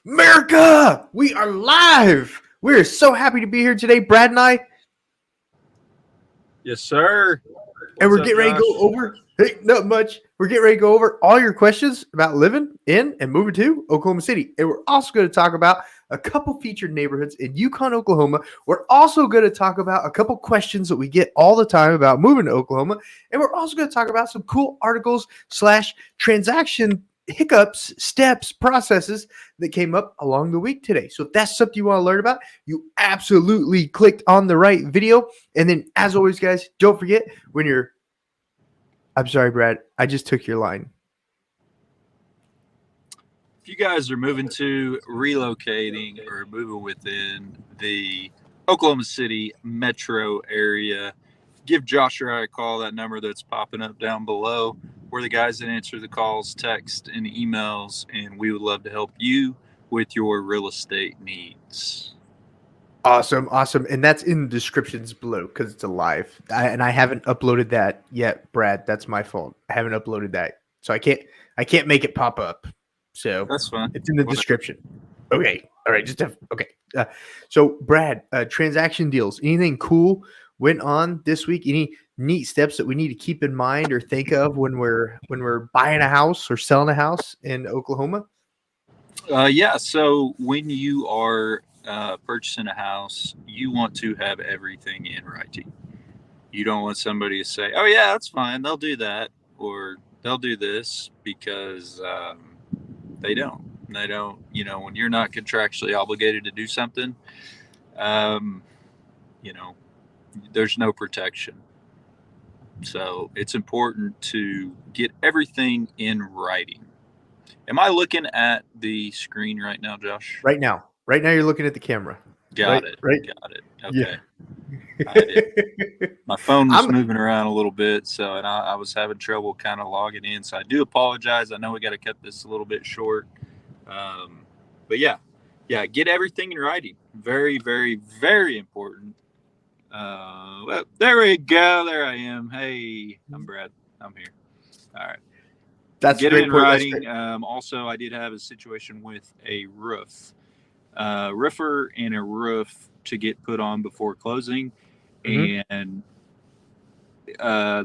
America, we are live. We are so happy to be here today, Brad and I, Yes, sir. and What's we're up, getting ready to Josh? go over. Hey, not much. We're getting ready to go over all your questions about living in and moving to Oklahoma City, and we're also going to talk about a couple featured neighborhoods in Yukon, Oklahoma. We're also going to talk about a couple questions that we get all the time about moving to Oklahoma, and we're also going to talk about some cool articles / transaction hiccups, steps, processes that came up along the week today. So if that's something you want to learn about, you absolutely clicked on the right video. And then, as always, guys, don't forget when you're. I'm sorry, Brad. I just took your line. If you guys are moving to relocating or moving within the Oklahoma City metro area, give Josh or I a call. That number that's popping up down below. We're the guys that answer the calls, text, and emails, and we would love to help you with your real estate needs. Awesome, awesome. And that's in the descriptions below because it's a live. And I haven't uploaded that yet, Brad. That's my fault. I haven't uploaded that. So I can't make it pop up. So That's fine. it's in the Whatever. description. Okay. All right. Okay. So Brad, transaction deals. Anything cool went on this week? Any neat steps that we need to keep in mind or think of when we're buying a house or selling a house in Oklahoma? Yeah. So when you are purchasing a house, you want to have everything in writing. You don't want somebody to say, "Oh yeah, that's fine. They'll do that," or "They'll do this," because they don't. They don't. When you're not contractually obligated to do something, um, you know, there's no protection. So it's important to get everything in writing. Am I looking at the screen right now, Josh? Right now. Right now, you're looking at the camera. Got Right. it. Right. Got it. Yeah. Okay. I did. My phone was I'm moving around a little bit, and I was having trouble kind of logging in. So I do apologize. I know we got to cut this a little bit short. Um, but yeah, get everything in writing. Very, very, very important. Well, there we go. There I am. Hey, I'm Brad. I'm here. All right. That's a Get it great in point. That's writing. great. Also, I did have a situation with a roofer and a roof to get put on before closing. Mhm. And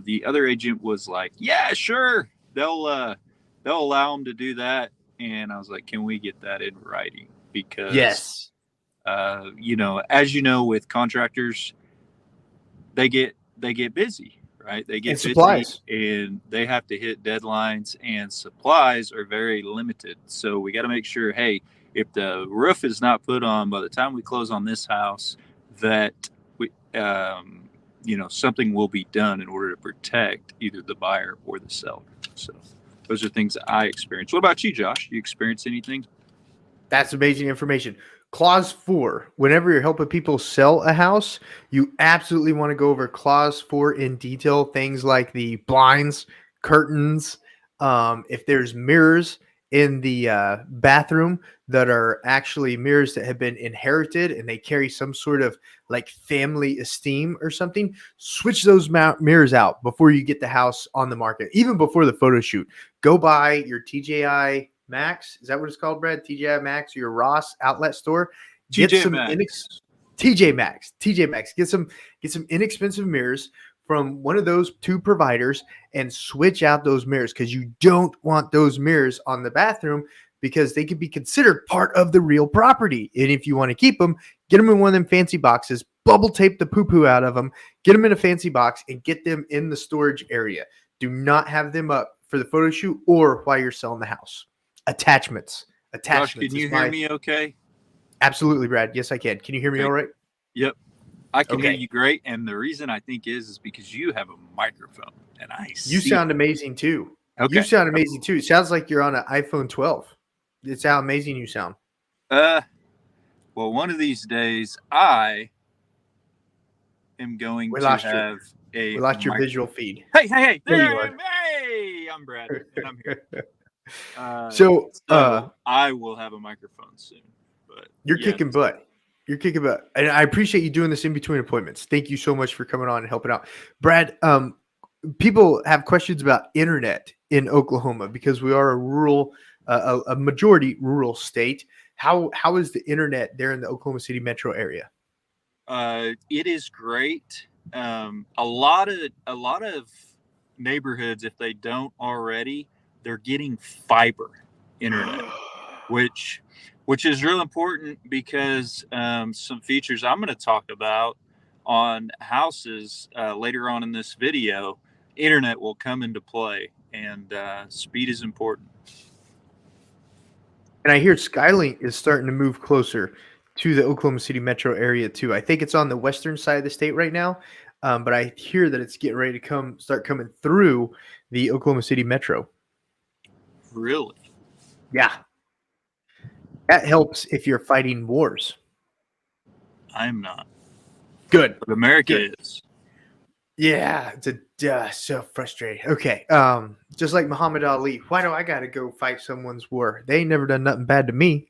the other agent was like, "Yeah, sure, they'll allow them to do that." And I was like, "Can we get that in writing?" Because Yes. as you know, with contractors, they get busy, right? They And get busy supplies. and they have to hit deadlines, and supplies are very limited. So we got to make sure, hey, if the roof is not put on by the time we close on this house, that we something will be done in order to protect either the buyer or the seller. So those are things that I experienced. What about you, Josh? You experience anything? That's amazing information. Clause 4. Whenever you're helping people sell a house, you absolutely want to go over clause 4 in detail. Things like the blinds, curtains, if there's mirrors in the bathroom that are actually mirrors that have been inherited and they carry some sort of like family esteem or something, switch those mirrors out before you get the house on the market, even before the photo shoot. Go buy your TJI Max. Is that what it's called, Brad? TJI Max or your Ross outlet store. Get TJ some Maxx. TJ Maxx. TJ Maxx. Get some inexpensive mirrors from one of those two providers and switch out those mirrors because you don't want those mirrors on the bathroom because they could be considered part of the real property. And if you want to keep them, get them in one of them fancy boxes, bubble tape the poo-poo out of them, get them in a fancy box, and get them in the storage area. Do not have them up for the photo shoot or while you're selling the house. Attachments. Josh, Attachments can is you hear my me okay? absolutely, Brad. Yes, I can. Can you hear me Okay. all right? Yep. I can hear Okay. you great. And the reason I think is because you have a microphone and I You see it. sound amazing too. You Okay. sound amazing too. It sounds like you're on an iPhone 12. It's how amazing you sound. Uh, well, one of these days I am going We to lost you. have We a lost your mic. visual feed. Hey, There there you I are. am. Hey, I'm Brad and I'm here. So, So I will have a microphone soon. But you're yes, kicking butt. You're kicking butt. And I appreciate you doing this in between appointments. Thank you so much for coming on and helping out. Brad, people have questions about internet in Oklahoma because we are a majority rural state. How is the internet there in the Oklahoma City metro area? It is great. A lot of neighborhoods, if they don't already, they're getting fiber internet, which which is real important because some features I'm going to talk about on houses later on in this video, internet will come into play, and speed is important. And I hear Skylink is starting to move closer to the Oklahoma City metro area too. I think it's on the western side of the state right now, but I hear that it's getting ready to start coming through the Oklahoma City metro. Really, Yeah, that helps if you're fighting wars. I'm not, Good, but America good. is. Yeah, it's so frustrating. Okay, just like Muhammad Ali, why do I got to go fight someone's war? They ain't never done nothing bad to me.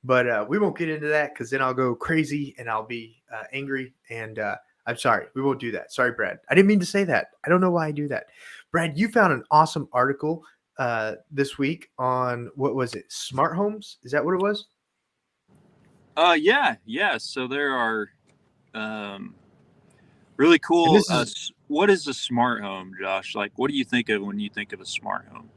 But we won't get into that because then I'll go crazy and I'll be angry. And I'm sorry, we won't do that. Sorry, Brad. I didn't mean to say that. I don't know why I do that. Brad, you found an awesome article this week on what was it? Smart homes? Is that what it was? Yeah. So there are um, really And cool. this is What is a smart home, Josh? Like, what do you think of when you think of a smart home?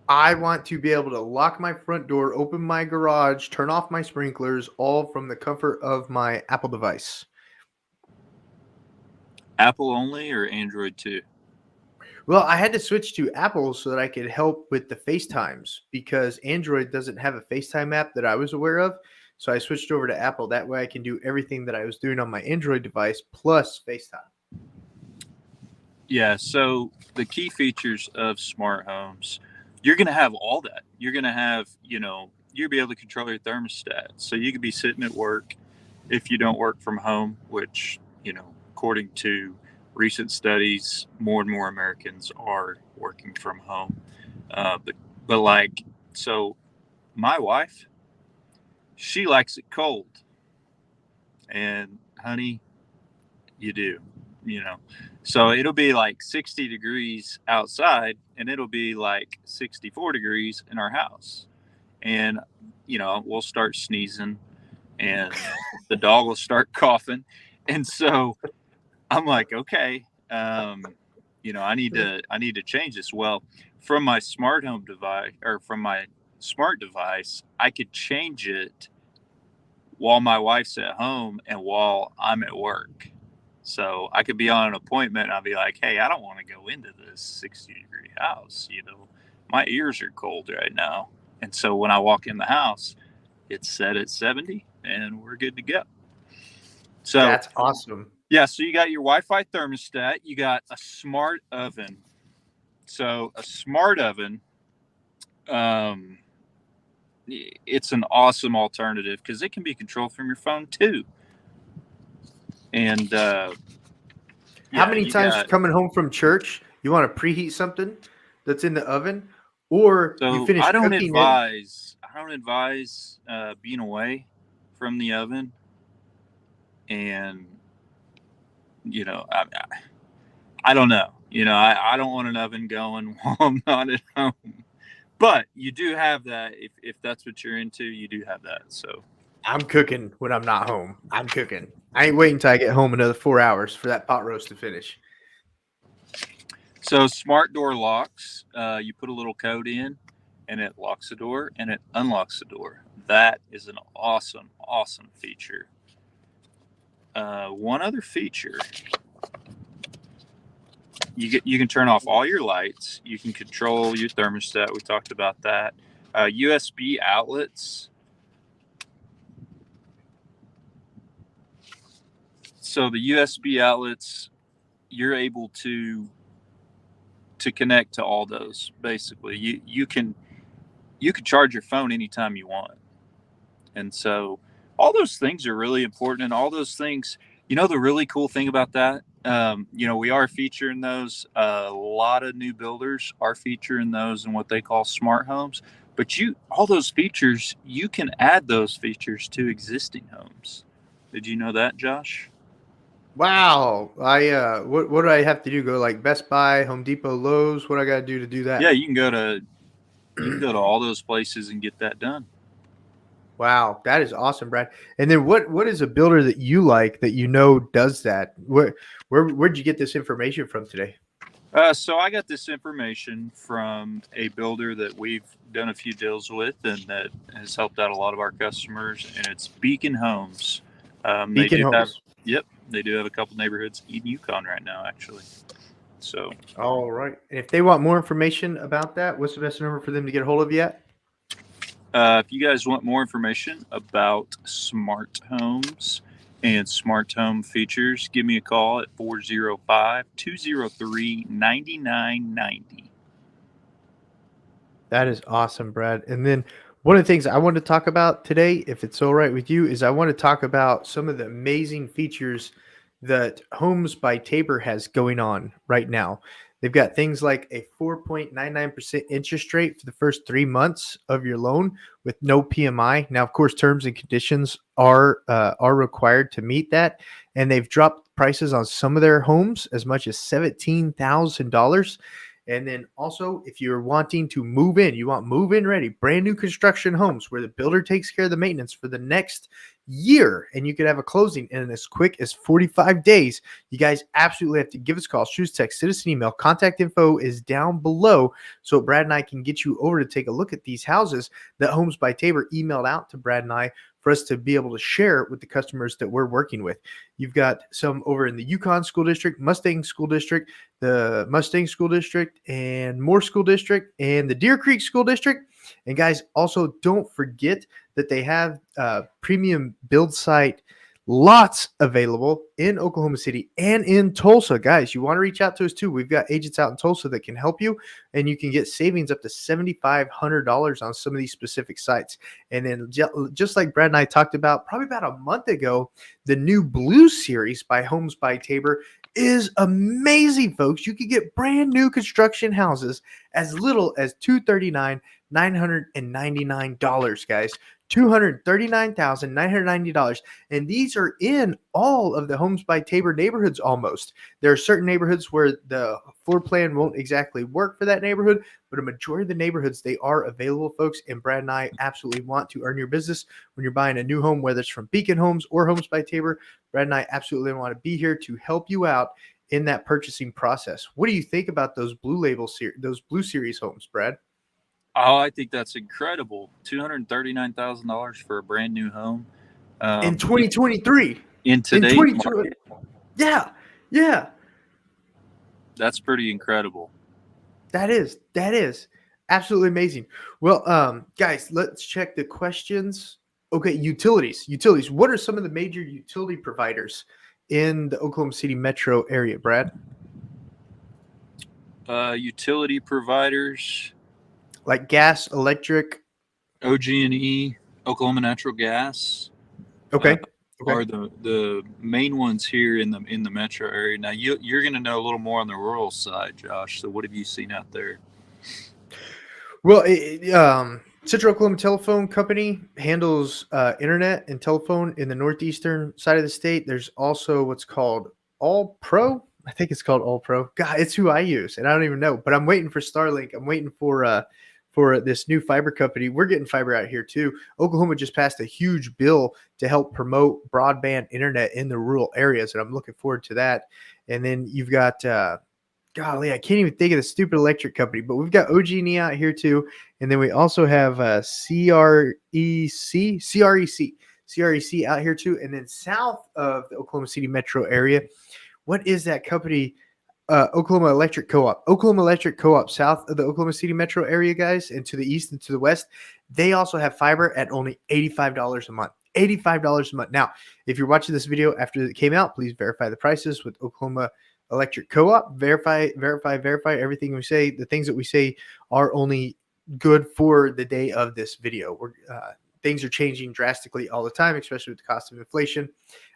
I want to be able to lock my front door, open my garage, turn off my sprinklers, all from the comfort of my Apple device. Apple only or Android too? Well, I had to switch to Apple so that I could help with the FaceTimes because Android doesn't have a FaceTime app that I was aware of. So I switched over to Apple. That way I can do everything that I was doing on my Android device plus FaceTime. Yeah. So the key features of smart homes, you're going to have all that. You're going to have, you'll be able to control your thermostat. So you could be sitting at work if you don't work from home, which, according to recent studies, more and more Americans are working from home. But like, so my wife, she likes it cold. And honey, you do, you know. So it'll be like 60 degrees outside and it'll be like 64 degrees in our house. And, we'll start sneezing and the dog will start coughing. And so I'm like, okay, I need to change this. Well, from my smart home device or from my smart device, I could change it while my wife's at home and while I'm at work. So I could be on an appointment and I'll be like, hey, I don't want to go into this 60-degree house. My ears are cold right now. And so when I walk in the house, it's set at 70 and we're good to go. So, That's awesome. yeah, so you got your Wi Fi thermostat, you got a smart oven. So, a smart oven, um, it's an awesome alternative because it can be controlled from your phone too. And How yeah, many you times got coming home from church, you want to preheat something that's in the oven, or you so finish cooking it? I don't advise being away from the oven, and I don't know. I don't want an oven going while I'm not at home. But you do have that if that's what you're into. You do have that. So I'm cooking when I'm not home. I'm cooking. I ain't waiting until I get home another 4 hours for that pot roast to finish. smart door locks. You put a little code in, and it locks the door and it unlocks the door. That is an awesome feature. One other feature, you can turn off all your lights. You can control your thermostat. We talked about that. USB outlets. So the USB outlets, you're able to connect to all those. Basically, you can charge your phone anytime you want, and so all those things are really important. And all those things, the really cool thing about that, we are featuring those. A lot of new builders are featuring those in what they call smart homes. But all those features, you can add those features to existing homes. Did you know that, Josh? Wow. What do I have to do? Go like Best Buy, Home Depot, Lowe's? What I got to do to do Yeah, that? you can go to all those places and get that done. Wow, that is awesome, Brad. And then what is a builder that you like that you know does that? Where'd you get this information from today? So I got this information from a builder that we've done a few deals with, and that has helped out a lot of our customers. And it's Beacon Homes. They Beacon do have, Homes. yep, they do have a couple neighborhoods in Yukon right now, actually. So All right. And if they want more information about that, what's the best number for them to get a hold of you at? if you guys want more information about smart homes and smart home features, give me a call at 405 203 9990. That is awesome, Brad. And then one of the things I want to talk about today, if it's all right with you, is I want to talk about some of the amazing features that Homes by Tabor has going on right now. They've got things like a 4.99% interest rate for the first 3 months of your loan with no PMI. Now, of course, terms and conditions are required to meet that, and they've dropped prices on some of their homes as much as $17,000. And then also, if you're wanting to move in, you want move in ready, brand new construction homes where the builder takes care of the maintenance for the next year, and you could have a closing in as quick as 45 days. You guys absolutely have to give us a call, shoot us, text, send us an email. Contact info is down below so Brad and I can get you over to take a look at these houses that Homes by Tabor emailed out to Brad and I for us to be able to share with the customers that we're working with. You've got some over in the Yukon School District, Mustang School District, the Mustang School District, and Moore School District, and the Deer Creek School District. And guys, also don't forget that they have premium build site lots available in Oklahoma City and in Tulsa. Guys, you want to reach out to us too. We've got agents out in Tulsa that can help you, and you can get savings up to $7,500 on some of these specific sites. And then just like Brad and I talked about probably about a month ago, the new Blue Series by Homes by Tabor is amazing, folks. You can get brand new construction houses as little as $239,999, guys. $239,990. And these are in all of the Homes by Tabor neighborhoods almost. There are certain neighborhoods where the floor plan won't exactly work for that neighborhood, but a majority of the neighborhoods, they are available, folks. And Brad and I absolutely want to earn your business when you're buying a new home, whether it's from Beacon Homes or Homes by Tabor. Brad and I absolutely want to be here to help you out in that purchasing process. What do you think about those those Blue Series homes, Brad? Oh, I think that's incredible. $239,000 for a brand new home. In In 2023, in today's 22, market, yeah, yeah, that's pretty incredible. that is absolutely amazing. Well, guys, let's check the questions. Okay, utilities. What are some of the major utility providers in the Oklahoma City metro area, Brad? Utility providers, Like gas, electric. OG&E, Oklahoma Natural Gas, uh, Okay, okay. are the main ones here in the metro area. Now you're going to know a little more on the rural side, Josh. So what have you seen out there? Well, Central Oklahoma Telephone Company handles internet and telephone in the northeastern side of the state. There's also what's called All Pro. I think it's called All Pro. God, it's who I use, and I don't even know. But I'm waiting for Starlink. I'm waiting for this new fiber company. We're getting fiber out here too. Oklahoma just passed a huge bill to help promote broadband internet in the rural areas, and I'm looking forward to that. And then you've got golly, I can't even think of the stupid electric company, but we've got OG&E out here too. And then we also have CREC out here too. And then south of the Oklahoma City metro area, what is that company? Oklahoma Electric Co-op. Oklahoma Electric Co-op south of the Oklahoma City metro area, guys, and to the east and to the west. They also have fiber at only $85 a month. $85 a month. Now, if you're watching this video after it came out, please verify the prices with Oklahoma Electric Co-op. Verify everything we say. The things that we say are only good for the day of this video. Things are changing drastically all the time, especially with the cost of inflation.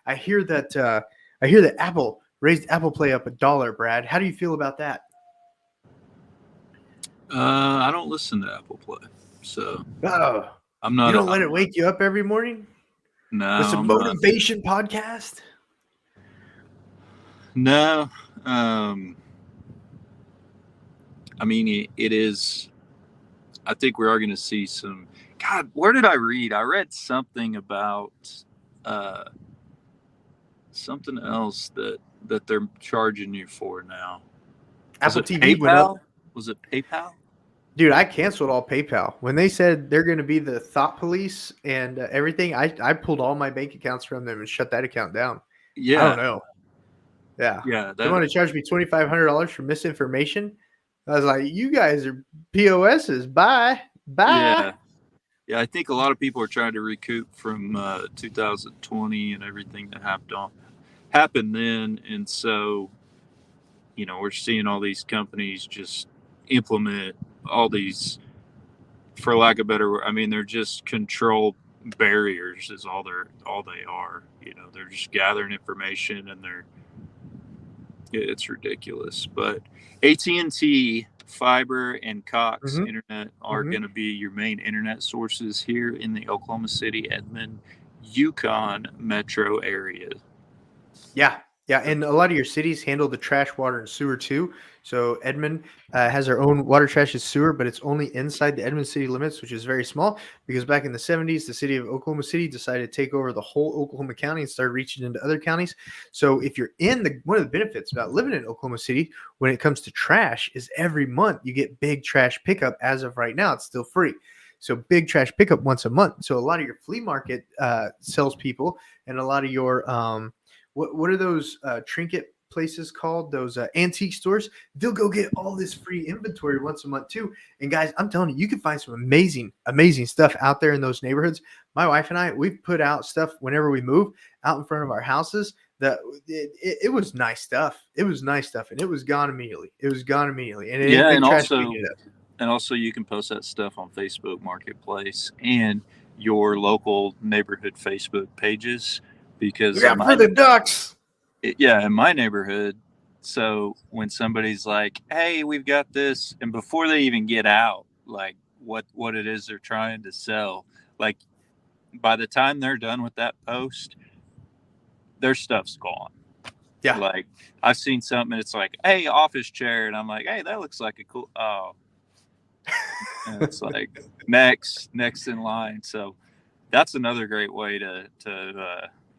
I hear that Apple raised Apple Play up $1, Brad. How do you feel about that? I don't listen to Apple Play, so Oh, I'm you not. don't let it wake you up every morning No, with some I'm not. motivation podcast? No. Um, I mean, it is. I think we are going to see some. God, where did I read? I read something about uh, something else that they're charging you for now. Was Apple it TV went up. PayPal? Was it PayPal? Dude, I canceled all PayPal. When they said they're going to be the thought police and everything, I pulled all my bank accounts from them and shut that account down. I don't Yeah, know. Yeah. yeah, They that want to charge me $2,500 for misinformation. I was like, you guys are POSs. Bye. Bye. yeah. Yeah, I think a lot of people are trying to recoup from 2020 and everything that happened then, and so we're seeing all these companies just implement all these, for lack of better word, I mean, they're just control barriers is all they are. They're just gathering information, and it's ridiculous. But AT&T fiber and Cox Mm-hmm. internet are Mm-hmm. going to be your main internet sources here in the Oklahoma City, Edmond, Yukon metro area. Yeah. Yeah. And a lot of your cities handle the trash, water, and sewer too. So Edmond has their own water, trash, and sewer, but it's only inside the Edmond city limits, which is very small because back in the 70s, the city of Oklahoma City decided to take over the whole Oklahoma County and start reaching into other counties. So if you're one of the benefits about living in Oklahoma City when it comes to trash is every month you get big trash pickup. As of right now, it's still free. So big trash pickup once a month. So a lot of your flea market salespeople and a lot of your what are those trinket places called? Those antique stores. They'll go get all this free inventory once a month too. And guys, I'm telling you, you can find some amazing stuff out there in those neighborhoods. My wife and I, we've put out stuff whenever we move out in front of our houses. That it was nice stuff. It was nice stuff, and it was gone immediately. It was gone immediately, and it ain't Yeah, big trash picking it up. and also you can post that stuff on Facebook Marketplace and your local neighborhood Facebook pages, because Yeah, for the ducks. yeah, in my neighborhood. So when somebody's like, "Hey, we've got this," and before they even get out, like what it is they're trying to sell, like by the time they're done with that post, their stuff's gone. Yeah, Like I've seen something, and it's like, "Hey, office chair," and I'm like, "Hey, that looks like a cool." Oh, and it's like next in line. So that's another great way to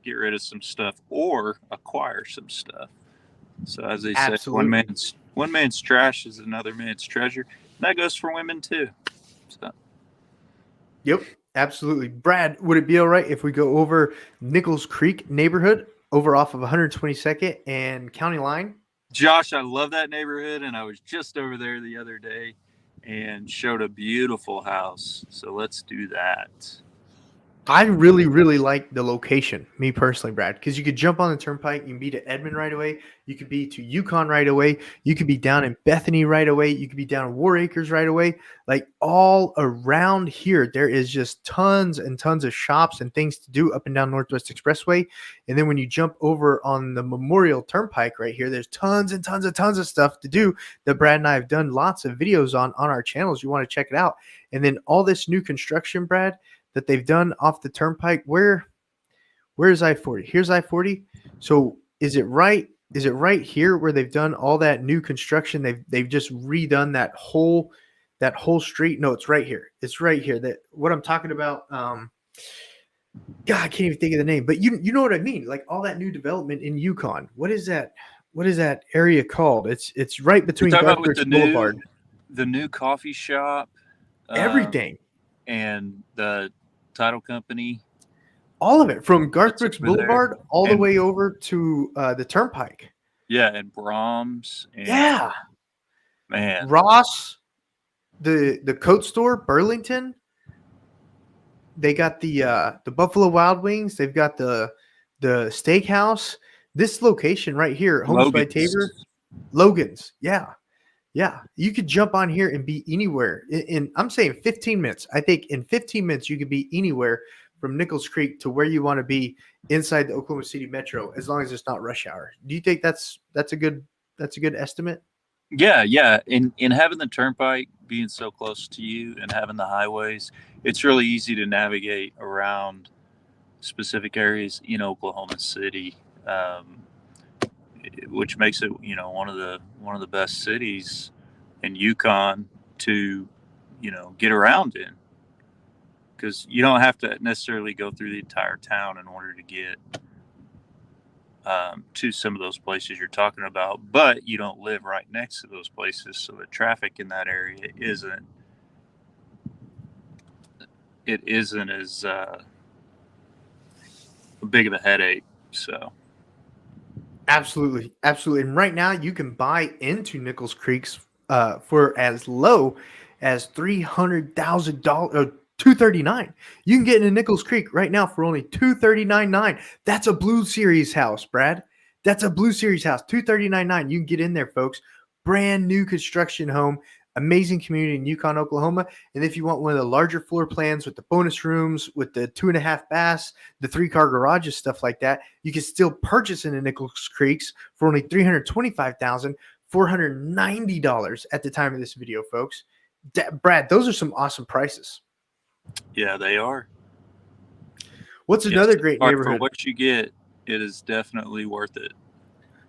get rid of some stuff or acquire some stuff. So as they say, absolutely. one man's trash is another man's treasure. And that goes for women too. So, Yep, absolutely. Brad, would it be all right if we go over Nichols Creek neighborhood over off of 122nd and County Line? Josh, I love that neighborhood, and I was just over there the other day and showed a beautiful house. So let's do that. I really, really like the location, me personally, Brad, because you could jump on the turnpike. You can be to Edmond right away. You could be to Yukon right away. You could be down in Bethany right away. You could be down in War Acres right away. Like all around here, there is just tons and tons of shops and things to do up and down Northwest Expressway. And then when you jump over on the Memorial Turnpike right here, there's tons and tons of stuff to do that Brad and I have done lots of videos on our channels. You want to check it out. And then all this new construction, Brad, that they've done off the turnpike. Where is I-40? Here's I-40. So is it right? Is it right here where they've done all that new construction? They've just redone that whole street. No, it's right here. It's right here. That what I'm talking about. God, I can't even think of the name, but you know what I mean. Like all that new development in Yukon. What is that? What is that area called? It's right You're between talking Garth about with Brooks Boulevard. the new coffee shop, um, Everything. and the title company All of it from Garth that's Brooks over there, Boulevard all the and way over to the Turnpike. yeah, and Brahms, and Yeah, man, Ross, the coat store, Burlington. They got the Buffalo Wild Wings. They've got the steakhouse. This location right here, Homes by Tabor, Logan's. Logan's. Yeah, yeah. You could jump on here and be anywhere. I'm saying 15 minutes. I think in 15 minutes you could be anywhere from Nichols Creek to where you want to be inside the Oklahoma City metro, as long as it's not rush hour. Do you think that's a good estimate? Yeah, yeah. In having the turnpike being so close to you and having the highways, it's really easy to navigate around specific areas in Oklahoma City, um, which makes it one of the best cities in Yukon to get around in. because you don't have to necessarily go through the entire town in order to get to some of those places you're talking about, but you don't live right next to those places, so the traffic in that area isn't as big of a headache. So Absolutely, absolutely. And right now, you can buy into Nichols Creeks for as low as $300,000, 239. You can get into Nichols Creek right now for only 239.9. That's a Blue Series house, Brad. That's a Blue Series house, 239.9. You can get in there, folks. Brand new construction home, amazing community in Yukon, Oklahoma. And if you want one of the larger floor plans with the bonus rooms, with the 2.5 baths, the 3-car garages, stuff like that, you can still purchase in the Nichols Creeks for only $325,490 at the time of this video, folks. Brad, those are some awesome prices. yeah, they are. What's Yes, another great for neighborhood? what you get, it is definitely worth it.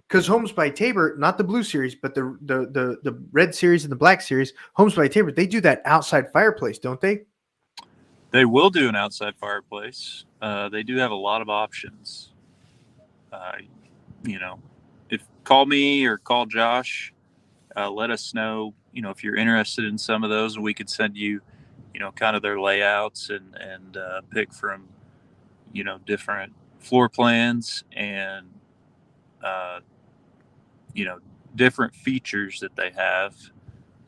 Because Homes by Tabor, not the Blue Series, but the Red Series and the Black Series, Homes by Tabor, they do that outside fireplace, don't they? They will do an outside fireplace. They do have a lot of options. Uh, if call me or call Josh, let us know. If you're interested in some of those, we could send you, kind of their layouts and pick from, different floor plans and, uh, different features that they have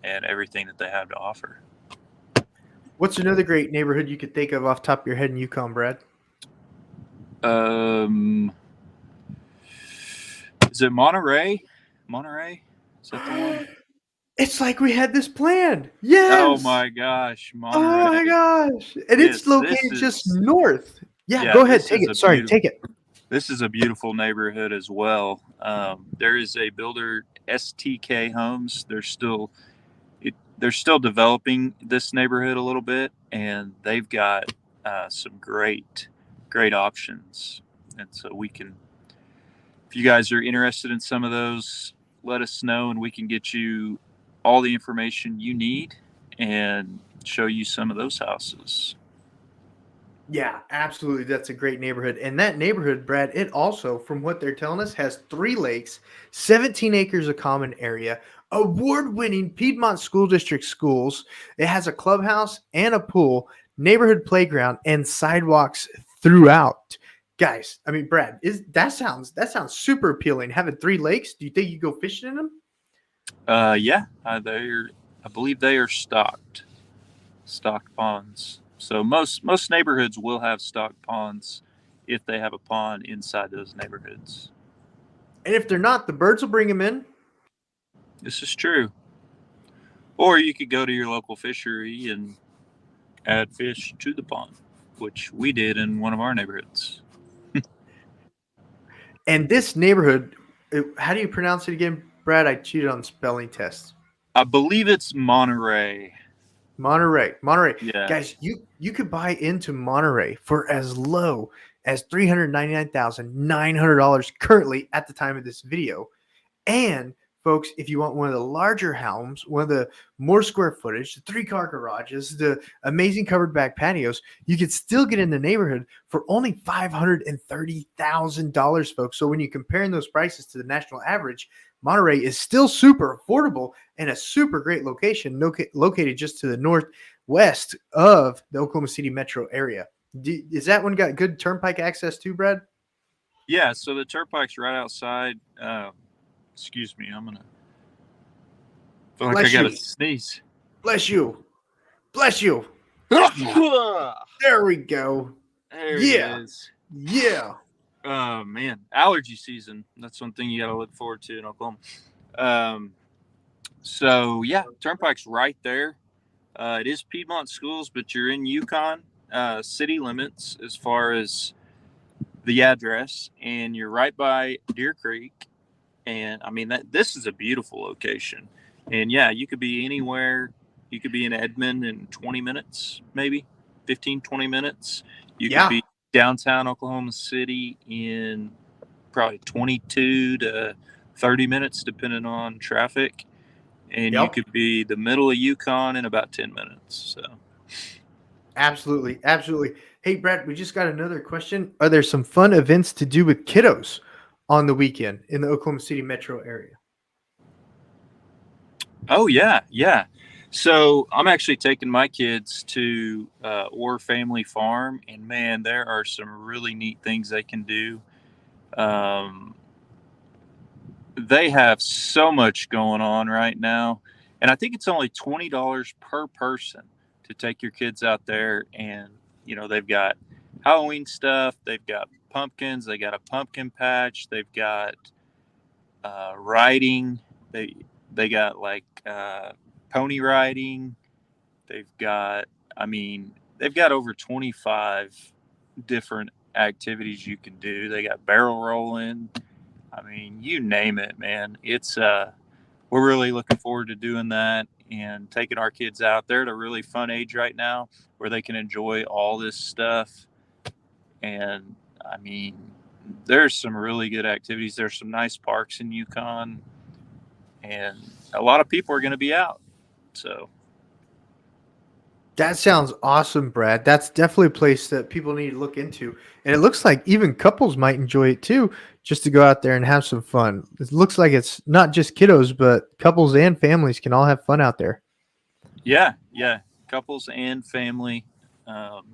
and everything that they have to offer. What's another great neighborhood you could think of off the top of your head in Yukon, Brad? Is it Monterey? Monterey? Is that the one? It's like we had this planned. Oh Yes. my gosh, Oh my Monterey. gosh. And it's Yes, this located just is north. Yeah, yeah, go ahead. Take it. Sorry, take it. this is a beautiful neighborhood as well. There is a builder, STK Homes. They're still developing this neighborhood a little bit, and they've got some great options. And so if you guys are interested in some of those, let us know, and we can get you all the information you need and show you some of those houses. Yeah, absolutely. That's a great neighborhood. And that neighborhood, Brad, it also, from what they're telling us, has 3 lakes, 17 acres of common area, award-winning Piedmont School District schools. It has a clubhouse and a pool, neighborhood playground, and sidewalks throughout. Guys, I mean, Brad, that sounds super appealing. Having 3 lakes, do you think you go fishing in them? Yeah, I believe they are stocked ponds. So most neighborhoods will have stocked ponds if they have a pond inside those neighborhoods. And if they're not, the birds will bring them in. This is true. Or you could go to your local fishery and add fish to the pond, which we did in one of our neighborhoods. And this neighborhood, how do you pronounce it again, Brad? I cheated on spelling tests. I believe it's Monterey. Monterey. Yeah. Guys, you could buy into Monterey for as low as $399,900 currently at the time of this video. And folks, if you want one of the larger homes, one of the more square footage, the 3-car garages, the amazing covered back patios, you could still get in the neighborhood for only $530,000, folks. So when you're comparing those prices to the national average, Monterey is still super affordable and a super great location, located just to the northwest of the Oklahoma City metro area. Is that one got good turnpike access too, Brad? Yeah, so the turnpike's right outside. Excuse me, I'm gonna feel like I Bless gotta you. sneeze. Bless you. Bless you. There There we go. it Yeah. is. Yeah. Oh man, allergy season. That's one thing you got to look forward to in Oklahoma. Um, so yeah, Turnpike's right there. It is Piedmont schools, but you're in Yukon city limits as far as the address, and you're right by Deer Creek. And I mean that this is a beautiful location. And yeah, you could be anywhere. You could be in Edmond in 20 minutes, maybe 15, 20 minutes. You could Yeah. be downtown Oklahoma City in probably 22 to 30 minutes, depending on traffic. And you Yep. could be the middle of Yukon in about 10 minutes. So Absolutely, absolutely. Hey, Brad, we just got another question. Are there some fun events to do with kiddos on the weekend in the Oklahoma City metro area? Oh yeah, yeah. So I'm actually taking my kids to Orr Family Farm, and man, there are some really neat things they can do. Um, they have so much going on right now, and I think it's only $20 per person to take your kids out there. And they've got Halloween stuff, they've got pumpkins, they got a pumpkin patch, they've got riding. They they got like pony riding. They've got, I mean, they've got over 25 different activities you can do. They got barrel rolling. I mean, you name it, man. It's we're really looking forward to doing that and taking our kids out there at a really fun age right now where they can enjoy all this stuff. And I mean, there's some really good activities. There's some nice parks in Yukon, and a lot of people are going to be out. So, That sounds awesome, Brad. That's definitely a place that people need to look into. And it looks like even couples might enjoy it too, just to go out there and have some fun. It looks like it's not just kiddos, but couples and families can all have fun out there. yeah, yeah, couples and family. Um,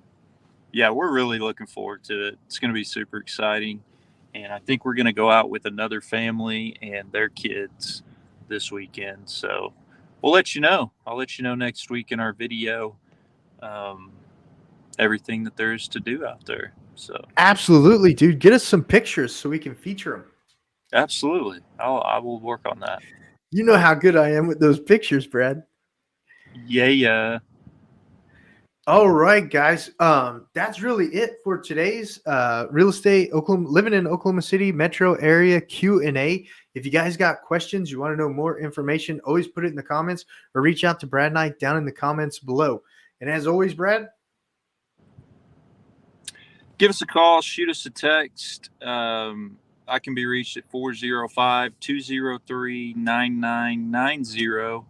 yeah, we're really looking forward to it. It's going to be super exciting. And I think we're going to go out with another family and their kids this weekend. So we'll let you know. I'll let you know next week in our video, um, everything that there is to do out there. So Absolutely, dude. Get us some pictures so we can feature them. absolutely. I will work on that. You know how good I am with those pictures, Brad. Yeah, yeah. All right, guys. That's really it for today's real estate Oklahoma living in Oklahoma City metro area Q&A. If you guys got questions, you want to know more information, always put it in the comments or reach out to Brad and I down in the comments below. And as always, Brad, Give us a call, shoot us a text. I can be reached at 405-203-9990.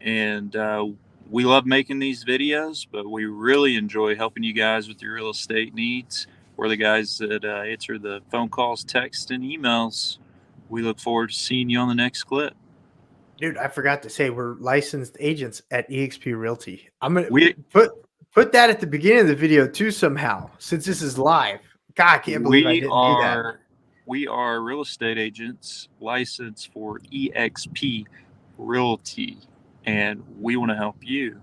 And we love making these videos, but we really enjoy helping you guys with your real estate needs. We're the guys that answer the phone calls, texts, and emails. We look forward to seeing you on the next clip. dude, I forgot to say we're licensed agents at EXP Realty. I'm gonna We put that at the beginning of the video too somehow, since this is live. God, I can't believe I we didn't do that. are we are real estate agents licensed for EXP Realty, and we want to help you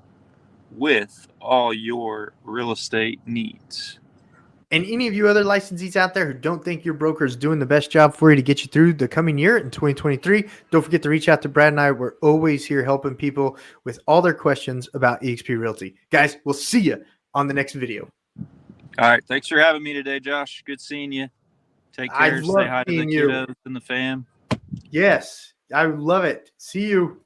with all your real estate needs. And any of you other licensees out there who don't think your broker is doing the best job for you to get you through the coming year in 2023, don't forget to reach out to Brad and I. We're always here helping people with all their questions about EXP Realty. Guys, we'll see you on the next video. All right. Thanks for having me today, Josh. Good seeing you. Take I care. Say love hi to the seeing you. kiddos and the fam. Yes, I love it. See you.